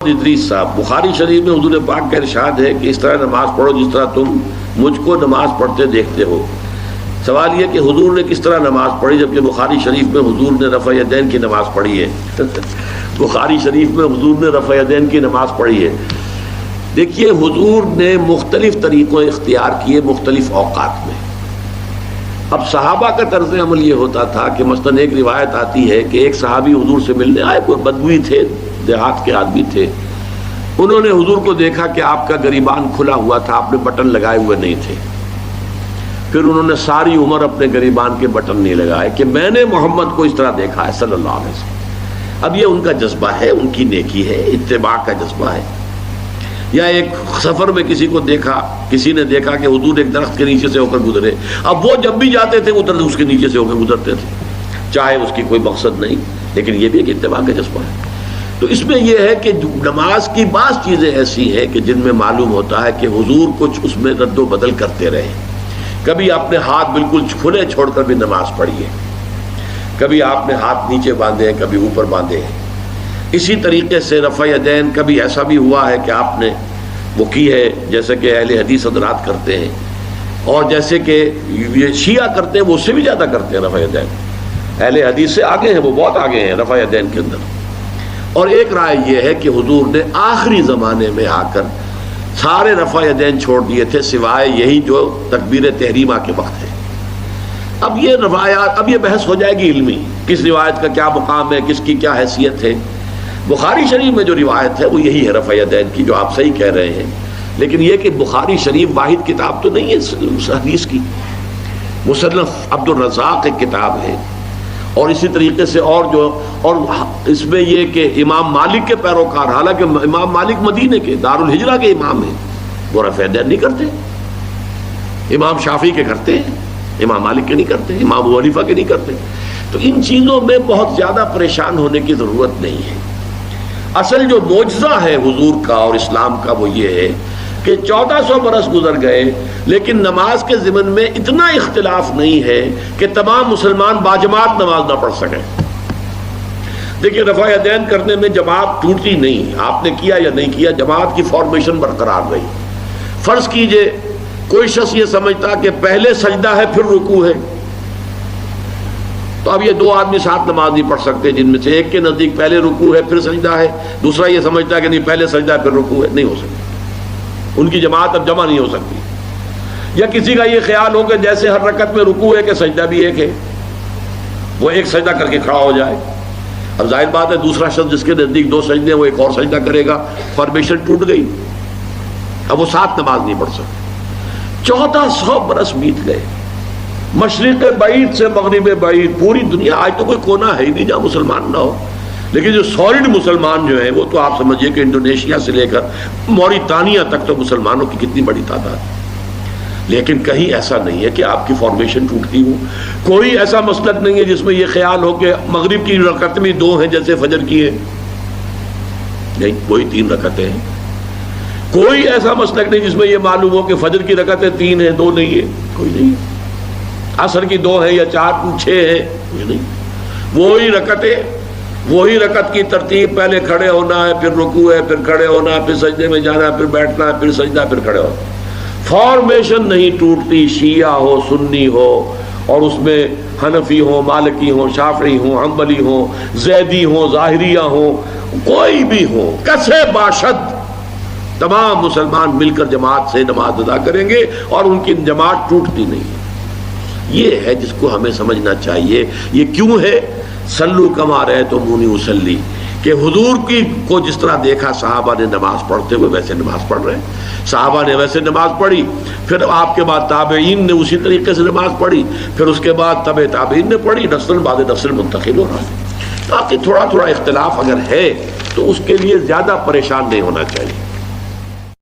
ادریس صاحب، بخاری شریف میں حضور پاک کا ارشاد ہے کہ اس طرح نماز پڑھو جس طرح تم مجھ کو نماز پڑھتے دیکھتے ہو۔ سوال یہ کہ حضور نے کس طرح نماز پڑھی جبکہ بخاری شریف میں حضور نے رفع یدین کی نماز پڑھی ہے؟ بخاری شریف میں حضور نے رفع یدین کی نماز پڑھی ہے۔ دیکھیے، حضور نے مختلف طریقوں اختیار کیے مختلف اوقات میں۔ اب صحابہ کا طرز عمل یہ ہوتا تھا کہ مثلاً ایک روایت آتی ہے کہ ایک صحابی حضور سے ملنے آئے، کوئی بدوی تھے، دیہات کے آدمی تھے۔ انہوں نے حضور کو دیکھا کہ آپ کا گریبان کھلا ہوا تھا، آپ نے بٹن لگائے ہوئے نہیں تھے۔ پھر انہوں نے ساری عمر اپنے گریبان کے بٹن نہیں لگائے کہ میں نے محمد کو اس طرح دیکھا ہے صلی اللہ علیہ وسلم۔ اب یہ ان کا جذبہ ہے، ان کی نیکی ہے، اتباع کا جذبہ ہے۔ یا ایک سفر میں کسی کو دیکھا، کسی نے دیکھا کہ حضور ایک درخت کے نیچے سے ہو کر گزرے، اب وہ جب بھی جاتے تھے ادھر اس کے نیچے سے ہو کر گزرتے تھے، چاہے اس کی کوئی مقصد نہیں، لیکن یہ بھی ایک اتباع کا جذبہ ہے۔ تو اس میں یہ ہے کہ نماز کی بعض چیزیں ایسی ہیں کہ جن میں معلوم ہوتا ہے کہ حضور کچھ اس میں رد و بدل کرتے رہے۔ کبھی آپ نے ہاتھ بالکل کھلے چھوڑ کر بھی نماز پڑھی ہے، کبھی آپ نے ہاتھ نیچے باندھے ہیں، کبھی اوپر باندھے ہیں۔ اسی طریقے سے رفع یدین کبھی ایسا بھی ہوا ہے کہ آپ نے وہ کی ہے جیسے کہ اہل حدیث حضرات کرتے ہیں، اور جیسے کہ یہ شیعہ کرتے ہیں وہ اس سے بھی زیادہ کرتے ہیں۔ رفع یدین اہل حدیث سے آگے ہیں، وہ بہت آگے ہیں رفع یدین کے اندر۔ اور ایک رائے یہ ہے کہ حضور نے آخری زمانے میں آ کر سارے رفع یدین چھوڑ دیے تھے سوائے یہی جو تکبیر تحریمہ کے وقت ہے۔ اب یہ روایات، اب یہ بحث ہو جائے گی علمی، کس روایت کا کیا مقام ہے، کس کی کیا حیثیت ہے۔ بخاری شریف میں جو روایت ہے وہ یہی ہے رفع یدین کی، جو آپ صحیح کہہ رہے ہیں، لیکن یہ کہ بخاری شریف واحد کتاب تو نہیں ہے اس حدیث کی۔ مصنف عبد الرزاق ایک کتاب ہے، اور اسی طریقے سے اور اس میں یہ کہ امام مالک کے پیروکار، حالانکہ امام مالک مدینے کے دارالہجرہ کے امام ہیں، وہ رفع یدین نہیں کرتے۔ امام شافعی کے کرتے ہیں، امام مالک کے نہیں کرتے، امام ابو حنیفہ کے نہیں کرتے۔ تو ان چیزوں میں بہت زیادہ پریشان ہونے کی ضرورت نہیں ہے۔ اصل جو معجزہ ہے حضور کا اور اسلام کا وہ یہ ہے کہ 1400 برس گزر گئے لیکن نماز کے ضمن میں اتنا اختلاف نہیں ہے کہ تمام مسلمان باجماعت نماز نہ پڑھ سکیں۔ دیکھیے، رفع یدین کرنے میں جماعت ٹوٹتی نہیں، آپ نے کیا یا نہیں کیا، جماعت کی فارمیشن برقرار رہی۔ فرض کیجئے کوئی شخص یہ سمجھتا کہ پہلے سجدہ ہے پھر رکوع ہے، تو اب یہ دو آدمی ساتھ نماز نہیں پڑھ سکتے، جن میں سے ایک کے نزدیک پہلے رکوع ہے پھر سجدہ ہے، دوسرا یہ سمجھتا ہے کہ نہیں پہلے سجدہ ہے پھر رکوع ہے، نہیں ہو سکتا۔ ان کی جماعت اب جمع نہیں ہو سکتی۔ یا کسی کا یہ خیال ہو کہ جیسے ہر رکعت میں رکوع ہے کہ سجدہ بھی ایک ہے، وہ ایک سجدہ کر کے کھڑا ہو جائے۔ اب ظاہر بات ہے دوسرا شخص جس کے نزدیک دو سجدے ہیں وہ ایک اور سجدہ کرے گا، فارمیشن ٹوٹ گئی، اب وہ ساتھ نماز نہیں پڑھ سکتے۔ 1400 برس بیت گئے، مشرق بعید سے مغرب بعید، پوری دنیا، آج تو کوئی کونا ہے ہی نہیں جہاں مسلمان نہ ہو، لیکن جو سالڈ مسلمان جو ہیں وہ تو آپ سمجھیے کہ انڈونیشیا سے لے کر موریتانیہ تک تو مسلمانوں کی کتنی بڑی تعداد ہے۔ لیکن کہیں ایسا نہیں ہے کہ آپ کی فارمیشن ٹوٹتی ہو، کوئی ایسا مسلک نہیں ہے جس میں یہ خیال ہو کہ مغرب کی رکعت میں دو ہیں جیسے فجر کی ہے، نہیں، وہی 3 رکعتیں ہیں۔ کوئی ایسا مسلک نہیں جس میں یہ معلوم ہو کہ فجر کی رکعتیں 3 ہیں 2 نہیں ہے، کوئی نہیں۔ عصر کی 2 ہیں یا 4 6 ہیں، کوئی نہیں۔ وہی رکعتیں، وہی رکعت کی ترتیب، پہلے کھڑے ہونا ہے پھر رکوع ہے پھر کھڑے ہونا ہے پھر سجدے میں جانا ہے پھر بیٹھنا ہے پھر سجدہ پھر کھڑے ہونا۔ فارمیشن نہیں ٹوٹتی، شیعہ ہو سنی ہو، اور اس میں حنفی ہو مالکی ہو شافعی ہو حنبلی ہو زیدی ہو ظاہریہ ہو، کوئی بھی ہو، کسے باشد، تمام مسلمان مل کر جماعت سے نماز ادا کریں گے اور ان کی جماعت ٹوٹتی نہیں۔ یہ ہے جس کو ہمیں سمجھنا چاہیے۔ یہ کیوں ہے؟ صلو کما رأیتمونی اصلی، کہ حضور کی کو جس طرح دیکھا صحابہ نے نماز پڑھتے ہوئے ویسے نماز پڑھ رہے ہیں، صحابہ نے ویسے نماز پڑھی، پھر آپ کے بعد تابعین نے اسی طریقے سے نماز پڑھی، پھر اس کے بعد تبع تابعین نے پڑھی، نسل بعد نسل منتقل ہو رہا ہے۔ باقی تھوڑا تھوڑا اختلاف اگر ہے تو اس کے لیے زیادہ پریشان نہیں ہونا چاہیے۔